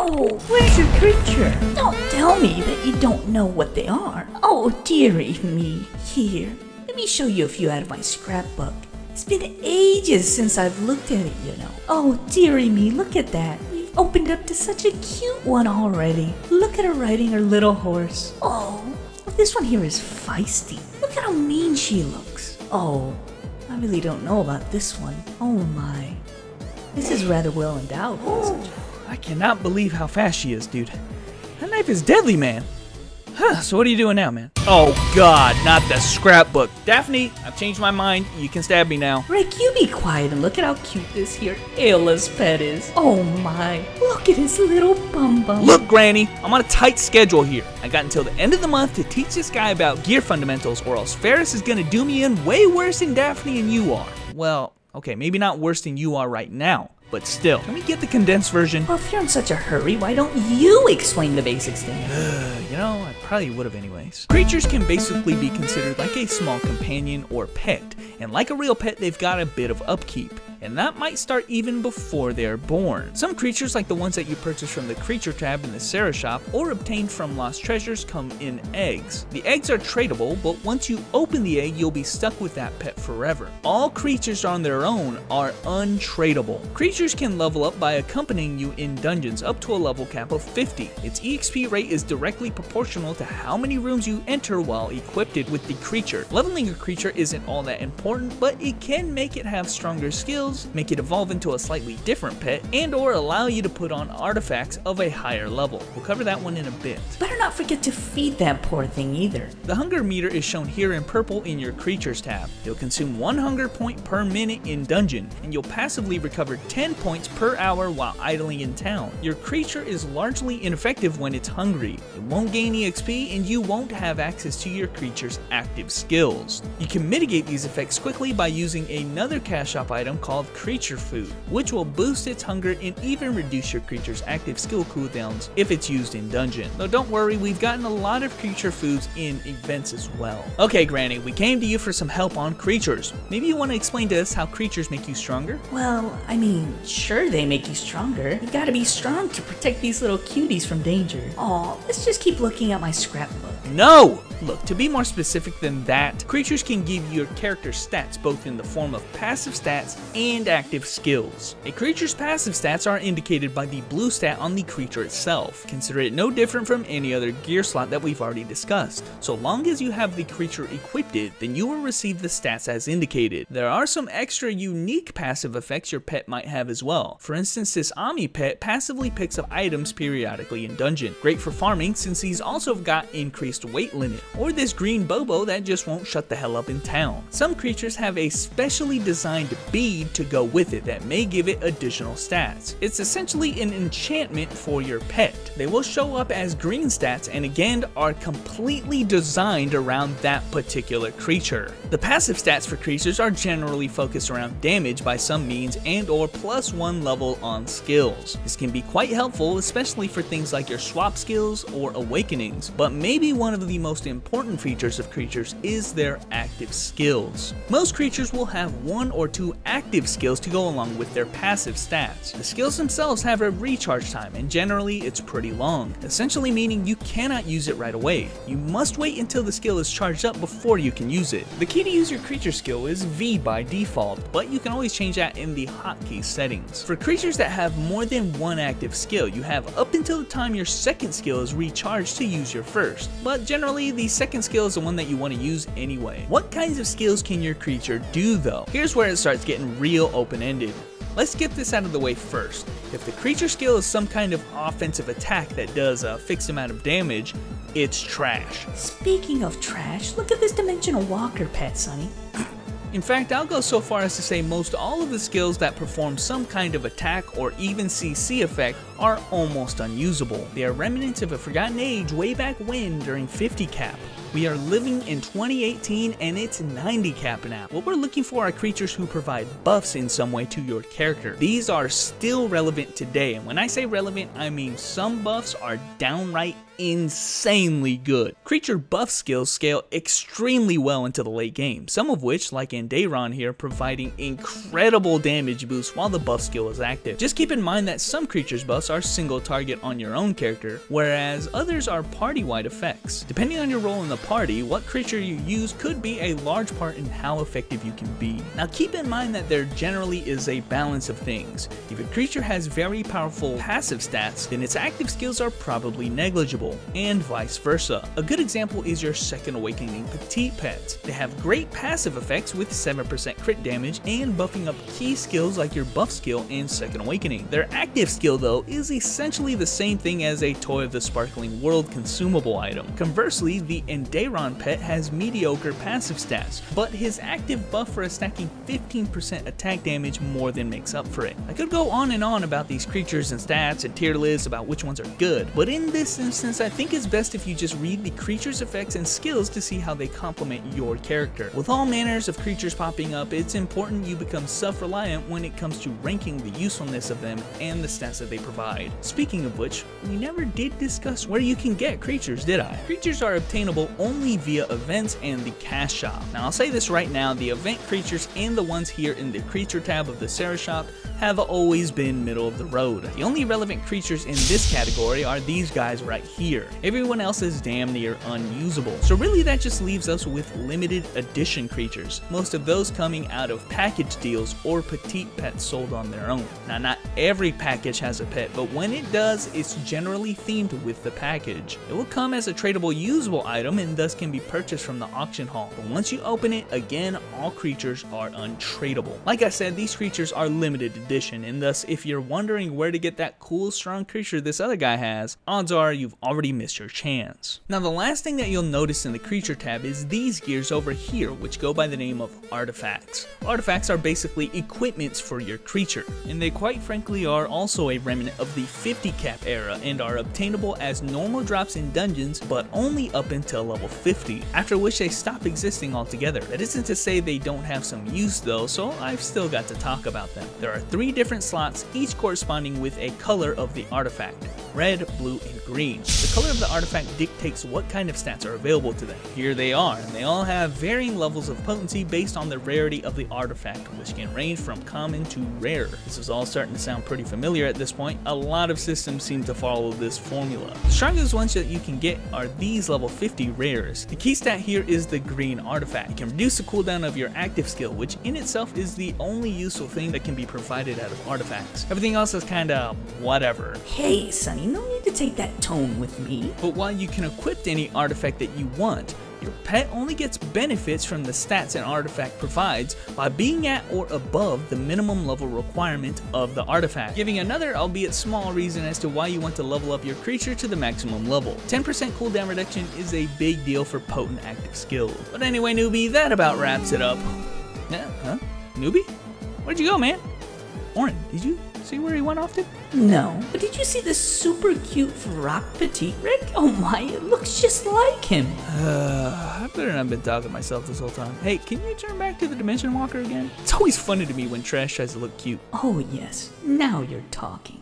Oh, where's your creature? Don't tell me that you don't know what they are. Oh, dearie me. Here, let me show you a few out of my scrapbook. It's been ages since I've looked at it, you know. Oh, dearie me, look at that. We've opened up to such a cute one already. Look at her riding her little horse. Oh, this one here is feisty. Look at how mean she looks. Oh, I really don't know about this one. Oh my. This is rather well endowed. I cannot believe how fast she is, dude. That knife is deadly, man. Huh, so what are you doing now, man? Oh god, not the scrapbook. Daphne, I've changed my mind. You can stab me now. Rick, you be quiet and look at how cute this here Ayla's pet is. Oh my, look at his little bum bum. Look, Granny, I'm on a tight schedule here. I got until the end of the month to teach this guy about gear fundamentals, or else Ferris is gonna do me in way worse than Daphne and you are. Well, okay, maybe not worse than you are right now, but still. Can we get the condensed version? Well, if you're in such a hurry, why don't you explain the basics to me? You know, I probably would have anyways. Creatures can basically be considered like a small companion or pet, and like a real pet, they've got a bit of upkeep, and that might start even before they're born. Some creatures, like the ones that you purchase from the Creature tab in the Sarah shop or obtained from Lost Treasures, come in eggs. The eggs are tradable, but once you open the egg, you'll be stuck with that pet forever. All creatures on their own are untradable. Creatures can level up by accompanying you in dungeons up to a level cap of 50. Its EXP rate is directly proportional to how many rooms you enter while equipped with the creature. Leveling a creature isn't all that important, but it can make it have stronger skills, make it evolve into a slightly different pet, and or allow you to put on artifacts of a higher level. We'll cover that one in a bit. Better not forget to feed that poor thing either. The hunger meter is shown here in purple in your creatures tab. You'll consume 1 hunger point per minute in dungeon, and you'll passively recover 10 points per hour while idling in town. Your creature is largely ineffective when it's hungry. It won't gain EXP, and you won't have access to your creature's active skills. You can mitigate these effects quickly by using another cash shop item called Creature Food, which will boost its hunger and even reduce your creature's active skill cooldowns if it's used in dungeon. Though don't worry, we've gotten a lot of creature foods in events as well. Okay, Granny, we came to you for some help on creatures. Maybe you want to explain to us how creatures make you stronger? Well, I mean, sure they make you stronger. You gotta be strong to protect these little cuties from danger. Aw, let's just keep looking at my scrapbook. No! Look, to be more specific than that, creatures can give your character stats both in the form of passive stats and active skills. A creature's passive stats are indicated by the blue stat on the creature itself. Consider it no different from any other gear slot that we've already discussed. So long as you have the creature equipped, then you will receive the stats as indicated. There are some extra unique passive effects your pet might have as well. For instance, this Ami pet passively picks up items periodically in dungeon. Great for farming since he's also got increased weight limit. Or this green Bobo that just won't shut the hell up in town. Some creatures have a specially designed bead to go with it that may give it additional stats. It's essentially an enchantment for your pet. They will show up as green stats and again are completely designed around that particular creature. The passive stats for creatures are generally focused around damage by some means and or +1 level on skills. This can be quite helpful, especially for things like your swap skills or awakenings, but maybe one of the most important features of creatures is their active skills. Most creatures will have 1 or 2 active skills to go along with their passive stats. The skills themselves have a recharge time and generally it's pretty long, essentially meaning you cannot use it right away. You must wait until the skill is charged up before you can use it. The key to use your creature skill is V by default, but you can always change that in the hotkey settings. For creatures that have more than 1 active skill, you have up until the time your second skill is recharged to use your first, but generally the second skill is the one that you want to use anyway. What kinds of skills can your creature do though? Here's where it starts getting real open-ended. Let's get this out of the way first. If the creature skill is some kind of offensive attack that does a fixed amount of damage, it's trash. Speaking of trash, look at this dimensional walker pet, Sonny. In fact, I'll go so far as to say most all of the skills that perform some kind of attack or even CC effect are almost unusable. They are remnants of a forgotten age way back when during 50 cap. We are living in 2018 and it's 90 cap now. What we're looking for are creatures who provide buffs in some way to your character. These are still relevant today, and when I say relevant, I mean some buffs are downright insanely good. Creature buff skills scale extremely well into the late game, some of which, like in Dayron here, providing incredible damage boosts while the buff skill is active. Just keep in mind that some creatures buffs buffs are single target on your own character, whereas others are party-wide effects. Depending on your role in the party, what creature you use could be a large part in how effective you can be. Now keep in mind that there generally is a balance of things. If a creature has very powerful passive stats, then its active skills are probably negligible, and vice versa. A good example is your Second Awakening Petite pets. They have great passive effects with 7% crit damage and buffing up key skills like your buff skill and Second Awakening. Their active skill though is essentially the same thing as a Toy of the Sparkling World consumable item. Conversely, the Enderon pet has mediocre passive stats, but his active buff for stacking 15% attack damage more than makes up for it. I could go on and on about these creatures and stats and tier lists about which ones are good, but in this instance I think it's best if you just read the creature's effects and skills to see how they complement your character. With all manners of creatures popping up, it's important you become self-reliant when it comes to ranking the usefulness of them and the stats that they provide. Speaking of which, we never did discuss where you can get creatures, did I? Creatures are obtainable only via events and the cash shop. Now I'll say this right now, the event creatures and the ones here in the creature tab of the Sarah shop have always been middle of the road. The only relevant creatures in this category are these guys right here. Everyone else is damn near unusable. So really that just leaves us with limited edition creatures, most of those coming out of package deals or petite pets sold on their own. Now not every package has a pet, but when it does, it's generally themed with the package. It will come as a tradable usable item and thus can be purchased from the auction hall, but once you open it, again, all creatures are untradeable. Like I said, these creatures are limited edition, and thus if you're wondering where to get that cool strong creature this other guy has, odds are you've already missed your chance. Now the last thing that you'll notice in the creature tab is these gears over here, which go by the name of artifacts. Artifacts are basically equipments for your creature, and they quite frankly are also a remnant of the 50 cap era and are obtainable as normal drops in dungeons, but only up until level 50, after which they stop existing altogether. That isn't to say they don't have some use though, so I've still got to talk about them. There are 3 different slots, each corresponding with a color of the artifact: red, blue, and green. The color of the artifact dictates what kind of stats are available to them. Here they are, and they all have varying levels of potency based on the rarity of the artifact, which can range from common to rare. This is all starting to sound pretty familiar at this point. A lot of systems seem to follow this formula. The strongest ones that you can get are these level 50 rares. The key stat here is the green artifact. It can reduce the cooldown of your active skill, which in itself is the only useful thing that can be provided out of artifacts. Everything else is kinda whatever. Hey Sonny, no need to take that tone with me. But while you can equip any artifact that you want, your pet only gets benefits from the stats an artifact provides by being at or above the minimum level requirement of the artifact, giving another albeit small reason as to why you want to level up your creature to the maximum level. 10% cooldown reduction is a big deal for potent active skills. But anyway, newbie, that about wraps it up. Huh? Newbie? Where'd you go, man? Oren, did you see where he went off to? No, but did you see this super cute Rock Petite Rick? Oh my, it looks just like him. I better not have been talking to myself this whole time. Hey, can you turn back to the Dimension Walker again? It's always funny to me when Trash tries to look cute. Oh yes, now you're talking.